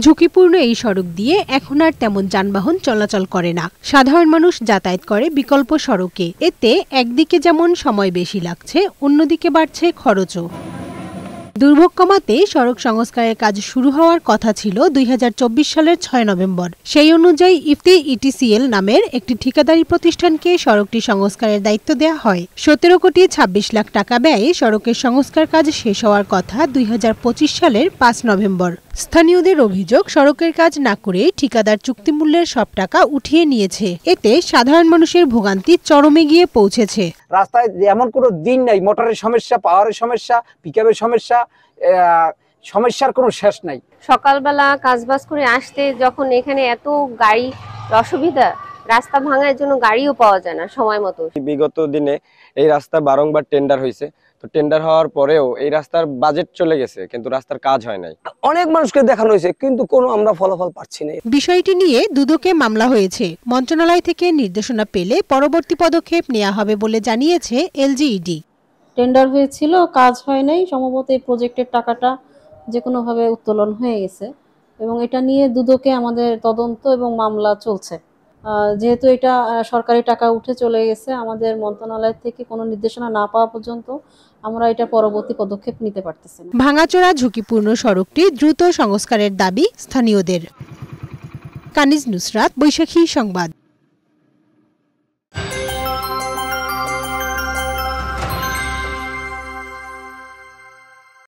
ঝুঁকিপূর্ণ এই সড়ক দিয়ে এখন আর তেমন যানবাহন চলাচল করে না। সাধারণ মানুষ যাতায়াত করে বিকল্প সড়কে। এতে একদিকে যেমন সময় বেশি লাগছে, অন্যদিকে বাড়ছে খরচও। দুর্ভোগ কমাতে সড়ক সংস্কারের কাজ শুরু হওয়ার কথা ছিল 2024 সালের 6 নভেম্বর। সেই অনুযায়ী ইফতি ইটিসিএল নামের একটি ঠিকাদারি প্রতিষ্ঠানকে সড়কটি সংস্কারের দায়িত্ব দেওয়া হয়। 17 কোটি 26 লাখ টাকা ব্যয়ে সড়কের সংস্কার কাজ শেষ হওয়ার কথা 2025 সালের 5 নভেম্বর। স্থানীয়দের অভিযোগ, সড়কের কাজ না করে ঠিকাদার চুক্তিমূল্যের সব টাকা উঠিয়ে নিয়েছে। এতে সাধারণ মানুষের ভোগান্তি চরমে গিয়ে পৌঁছেছে। রাস্তায় এমন কোনো দিন নাই, মোটরের সমস্যা, পাওয়ারের সমস্যা, পিকআপের সমস্যা, সমস্যার কোনো শেষ নাই। সকালবেলা কাজবাজ করে আসতে যখন এখানে এত গাড়ি অসুবিধা, রাস্তা ভাঙার জন্য গাড়িও পাওয়া যায় না সময় মতো। বিগত দিনে এই রাস্তা বারংবার টেন্ডার হয়েছে, তো টেন্ডার হওয়ার পরেও এই রাস্তার বাজেট চলে গেছে, কিন্তু রাস্তার কাজ হয় নাই। অনেক মানুষকে দেখানো হয়েছে, কিন্তু কোনো আমরা ফলাফল পাচ্ছি না। বিষয়টি নিয়ে দুদকে মামলা হয়েছে। মন্ত্রণালয় থেকে নির্দেশনা পেলে পরবর্তী পদক্ষেপ নেওয়া হবে বলে জানিয়েছে এলজিইডি। টেন্ডার হয়েছিল, কাজ হয় নাই, সম্ভবত এই প্রজেক্টের টাকাটা যে কোনোভাবে উত্তোলন হয়ে গেছে এবং এটা নিয়ে দুদকে আমাদের তদন্ত এবং মামলা চলছে। যেহেতু এটা সরকারি টাকা উঠে চলে গেছে, আমাদের মন্ত্রণালয় থেকে কোনো নির্দেশনা না পাওয়া পর্যন্ত আমরা এটা পরবর্তী পদক্ষেপ নিতে পারতেছি না। ভাঙাচোরা ঝুঁকিপূর্ণ সড়কটি দ্রুত সংস্কারের দাবি স্থানীয়দের। কানিজ নুসরাত, বৈশাখী সংবাদ।